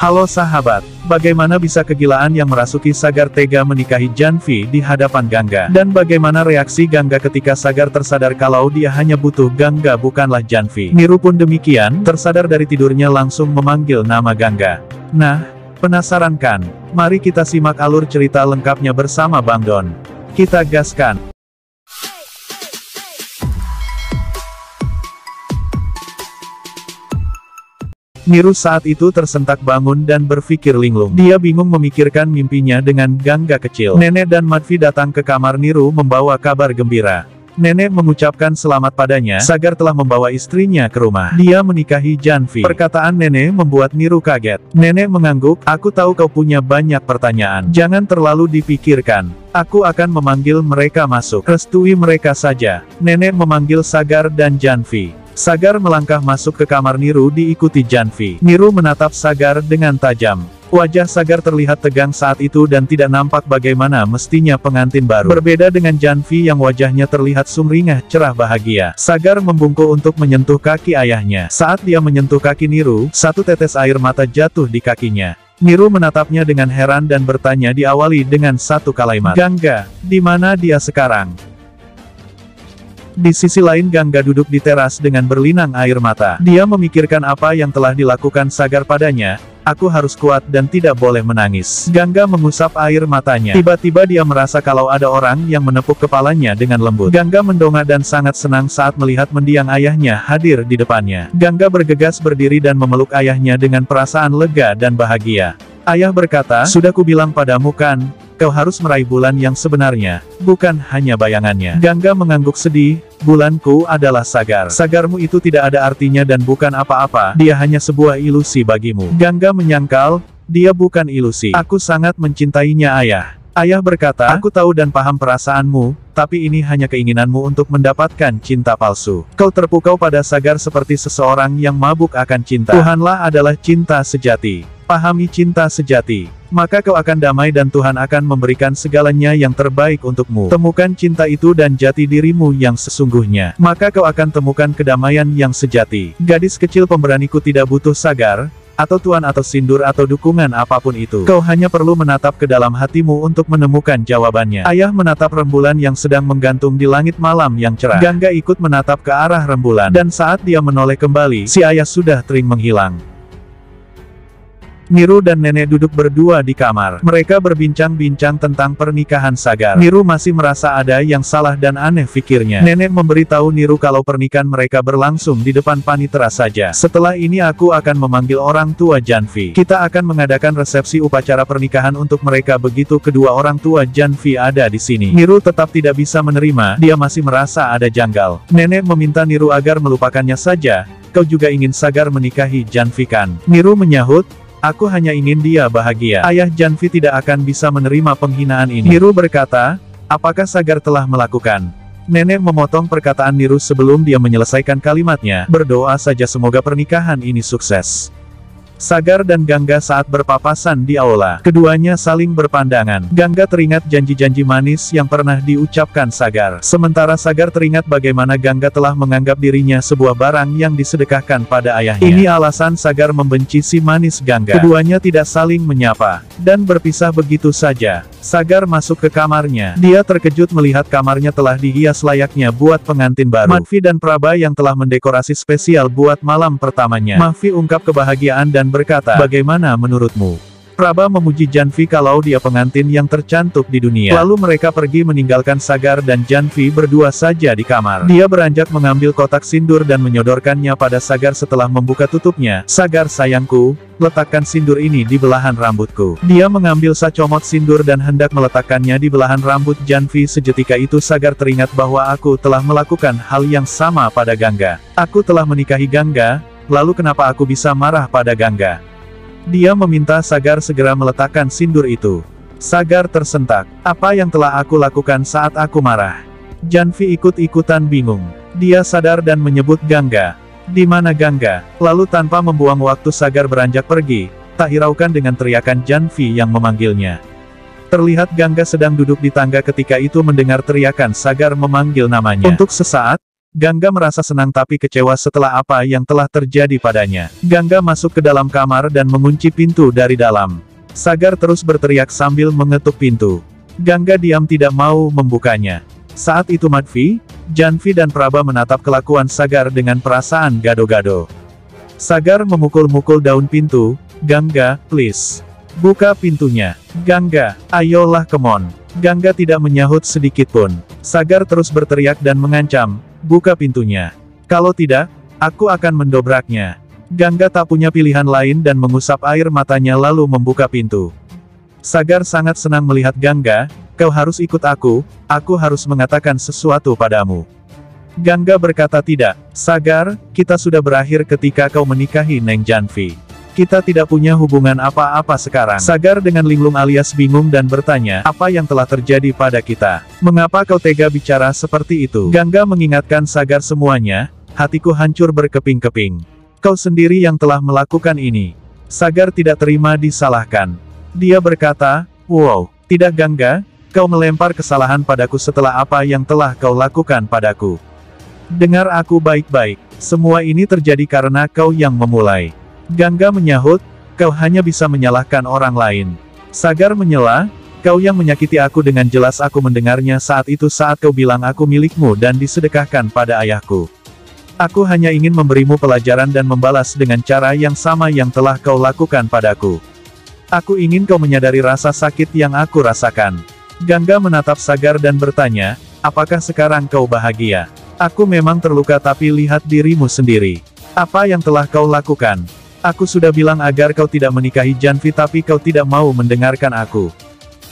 Halo sahabat, bagaimana bisa kegilaan yang merasuki Sagar tega menikahi Janvi di hadapan Gangga? Dan bagaimana reaksi Gangga ketika Sagar tersadar kalau dia hanya butuh Gangga bukanlah Janvi? Niru pun demikian, tersadar dari tidurnya langsung memanggil nama Gangga. Nah, penasaran kan? Mari kita simak alur cerita lengkapnya bersama Bang Don. Kita gaskan! Niru saat itu tersentak bangun dan berpikir linglung. Dia bingung memikirkan mimpinya dengan Gangga kecil. Nenek dan Madvi datang ke kamar Niru membawa kabar gembira. Nenek mengucapkan selamat padanya, Sagar telah membawa istrinya ke rumah. Dia menikahi Janvi. Perkataan nenek membuat Niru kaget. Nenek mengangguk, aku tahu kau punya banyak pertanyaan. Jangan terlalu dipikirkan. Aku akan memanggil mereka masuk. Restui mereka saja. Nenek memanggil Sagar dan Janvi. Sagar melangkah masuk ke kamar Niru diikuti Janvi. Niru menatap Sagar dengan tajam. Wajah Sagar terlihat tegang saat itu dan tidak nampak bagaimana mestinya pengantin baru. Berbeda dengan Janvi yang wajahnya terlihat sumringah cerah bahagia. Sagar membungkuk untuk menyentuh kaki ayahnya. Saat dia menyentuh kaki Niru, satu tetes air mata jatuh di kakinya. Niru menatapnya dengan heran dan bertanya diawali dengan satu kalimat. Gangga, di mana dia sekarang? Di sisi lain Gangga duduk di teras dengan berlinang air mata. Dia memikirkan apa yang telah dilakukan Sagar padanya. Aku harus kuat dan tidak boleh menangis. Gangga mengusap air matanya. Tiba-tiba dia merasa kalau ada orang yang menepuk kepalanya dengan lembut. Gangga mendongak dan sangat senang saat melihat mendiang ayahnya hadir di depannya. Gangga bergegas berdiri dan memeluk ayahnya dengan perasaan lega dan bahagia. Ayah berkata, sudah kubilang padamu kan, kau harus meraih bulan yang sebenarnya, bukan hanya bayangannya. Gangga mengangguk sedih, bulanku adalah Sagar. Sagarmu itu tidak ada artinya dan bukan apa-apa, dia hanya sebuah ilusi bagimu. Gangga menyangkal, dia bukan ilusi. Aku sangat mencintainya ayah. Ayah berkata, aku tahu dan paham perasaanmu, tapi ini hanya keinginanmu untuk mendapatkan cinta palsu. Kau terpukau pada Sagar seperti seseorang yang mabuk akan cinta. Tuhanlah adalah cinta sejati. Pahami cinta sejati, maka kau akan damai dan Tuhan akan memberikan segalanya yang terbaik untukmu. Temukan cinta itu dan jati dirimu yang sesungguhnya, maka kau akan temukan kedamaian yang sejati. Gadis kecil pemberaniku tidak butuh Sagar, atau tuan atau sindur atau dukungan apapun itu. Kau hanya perlu menatap ke dalam hatimu untuk menemukan jawabannya. Ayah menatap rembulan yang sedang menggantung di langit malam yang cerah. Gangga ikut menatap ke arah rembulan, dan saat dia menoleh kembali, si ayah sudah tering menghilang. Niru dan nenek duduk berdua di kamar. Mereka berbincang-bincang tentang pernikahan Sagar. Niru masih merasa ada yang salah dan aneh pikirnya. Nenek memberitahu Niru kalau pernikahan mereka berlangsung di depan panitera saja. Setelah ini aku akan memanggil orang tua Janvi. Kita akan mengadakan resepsi upacara pernikahan untuk mereka begitu kedua orang tua Janvi ada di sini. Niru tetap tidak bisa menerima, dia masih merasa ada janggal. Nenek meminta Niru agar melupakannya saja. Kau juga ingin Sagar menikahi Janvi kan? Niru menyahut, aku hanya ingin dia bahagia. Ayah Janvi tidak akan bisa menerima penghinaan ini. Niru berkata, apakah Sagar telah melakukan? Nenek memotong perkataan Niru sebelum dia menyelesaikan kalimatnya. Berdoa saja semoga pernikahan ini sukses. Sagar dan Gangga saat berpapasan di aula. Keduanya saling berpandangan. Gangga teringat janji-janji manis yang pernah diucapkan Sagar. Sementara Sagar teringat bagaimana Gangga telah menganggap dirinya sebuah barang yang disedekahkan pada ayahnya. Ini alasan Sagar membenci si manis Gangga. Keduanya tidak saling menyapa, dan berpisah begitu saja. Sagar masuk ke kamarnya. Dia terkejut melihat kamarnya telah dihias layaknya buat pengantin baru. Madvi dan Praba yang telah mendekorasi spesial buat malam pertamanya. Madvi ungkap kebahagiaan dan berkata, bagaimana menurutmu? Praba memuji Janvi kalau dia pengantin yang tercantik di dunia. Lalu mereka pergi meninggalkan Sagar dan Janvi berdua saja di kamar. Dia beranjak mengambil kotak sindur dan menyodorkannya pada Sagar setelah membuka tutupnya. Sagar sayangku, letakkan sindur ini di belahan rambutku. Dia mengambil sacomot sindur dan hendak meletakkannya di belahan rambut Janvi. Seketika itu Sagar teringat bahwa aku telah melakukan hal yang sama pada Gangga. Aku telah menikahi Gangga, lalu kenapa aku bisa marah pada Gangga? Dia meminta Sagar segera meletakkan sindur itu. Sagar tersentak. Apa yang telah aku lakukan saat aku marah? Janvi ikut-ikutan bingung. Dia sadar dan menyebut Gangga. Di mana Gangga? Lalu tanpa membuang waktu Sagar beranjak pergi, tak hiraukan dengan teriakan Janvi yang memanggilnya. Terlihat Gangga sedang duduk di tangga ketika itu mendengar teriakan Sagar memanggil namanya. Untuk sesaat, Gangga merasa senang tapi kecewa setelah apa yang telah terjadi padanya. Gangga masuk ke dalam kamar dan mengunci pintu dari dalam. Sagar terus berteriak sambil mengetuk pintu. Gangga diam tidak mau membukanya. Saat itu Madvi, Janvi dan Praba menatap kelakuan Sagar dengan perasaan gado-gado. Sagar memukul-mukul daun pintu. Gangga, please. Buka pintunya. Gangga, ayolah come on. Gangga tidak menyahut sedikitpun. Sagar terus berteriak dan mengancam. Buka pintunya. Kalau tidak, aku akan mendobraknya. Gangga tak punya pilihan lain dan mengusap air matanya lalu membuka pintu. Sagar sangat senang melihat Gangga. Kau harus ikut aku harus mengatakan sesuatu padamu. Gangga berkata tidak. Sagar, kita sudah berakhir ketika kau menikahi Neng Janvi. Kita tidak punya hubungan apa-apa sekarang. Sagar dengan linglung alias bingung dan bertanya, apa yang telah terjadi pada kita? Mengapa kau tega bicara seperti itu? Gangga mengingatkan Sagar semuanya, hatiku hancur berkeping-keping. Kau sendiri yang telah melakukan ini. Sagar tidak terima disalahkan. Dia berkata, wow, tidak Gangga, kau melempar kesalahan padaku setelah apa yang telah kau lakukan padaku. Dengar aku baik-baik, semua ini terjadi karena kau yang memulai. Gangga menyahut, kau hanya bisa menyalahkan orang lain. Sagar menyela, kau yang menyakiti aku dengan jelas aku mendengarnya saat itu saat kau bilang aku milikmu dan disedekahkan pada ayahku. Aku hanya ingin memberimu pelajaran dan membalas dengan cara yang sama yang telah kau lakukan padaku. Aku ingin kau menyadari rasa sakit yang aku rasakan. Gangga menatap Sagar dan bertanya, apakah sekarang kau bahagia? Aku memang terluka tapi lihat dirimu sendiri. Apa yang telah kau lakukan? Aku sudah bilang agar kau tidak menikahi Janvi tapi kau tidak mau mendengarkan aku.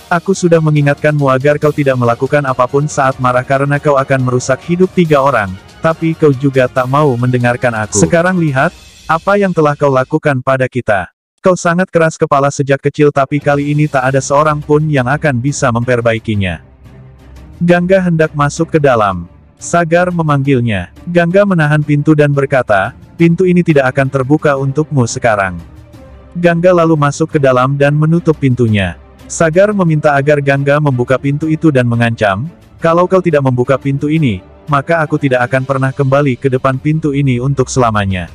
Aku sudah mengingatkanmu agar kau tidak melakukan apapun saat marah karena kau akan merusak hidup 3 orang, tapi kau juga tak mau mendengarkan aku. Sekarang lihat, apa yang telah kau lakukan pada kita. Kau sangat keras kepala sejak kecil tapi kali ini tak ada seorang pun yang akan bisa memperbaikinya. Gangga hendak masuk ke dalam. Sagar memanggilnya. Gangga menahan pintu dan berkata, pintu ini tidak akan terbuka untukmu sekarang. Gangga lalu masuk ke dalam dan menutup pintunya. Sagar meminta agar Gangga membuka pintu itu dan mengancam, kalau kau tidak membuka pintu ini, maka aku tidak akan pernah kembali ke depan pintu ini untuk selamanya.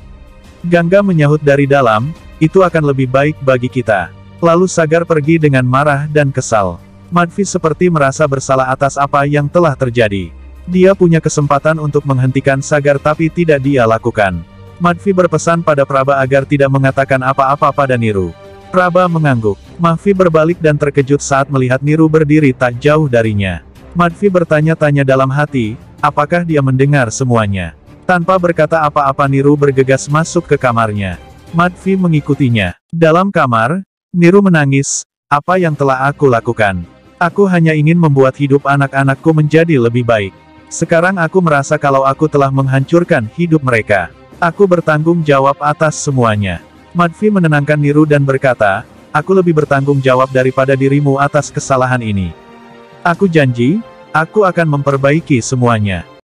Gangga menyahut dari dalam, itu akan lebih baik bagi kita. Lalu Sagar pergi dengan marah dan kesal. Madvi seperti merasa bersalah atas apa yang telah terjadi. Dia punya kesempatan untuk menghentikan Sagar tapi tidak dia lakukan. Madvi berpesan pada Praba agar tidak mengatakan apa-apa pada Niru. Praba mengangguk. Madvi berbalik dan terkejut saat melihat Niru berdiri tak jauh darinya. Madvi bertanya-tanya dalam hati, apakah dia mendengar semuanya? Tanpa berkata apa-apa Niru bergegas masuk ke kamarnya. Madvi mengikutinya. Dalam kamar, Niru menangis, apa yang telah aku lakukan? Aku hanya ingin membuat hidup anak-anakku menjadi lebih baik. Sekarang aku merasa kalau aku telah menghancurkan hidup mereka. Aku bertanggung jawab atas semuanya. Madvi menenangkan Niru dan berkata, aku lebih bertanggung jawab daripada dirimu atas kesalahan ini. Aku janji, aku akan memperbaiki semuanya.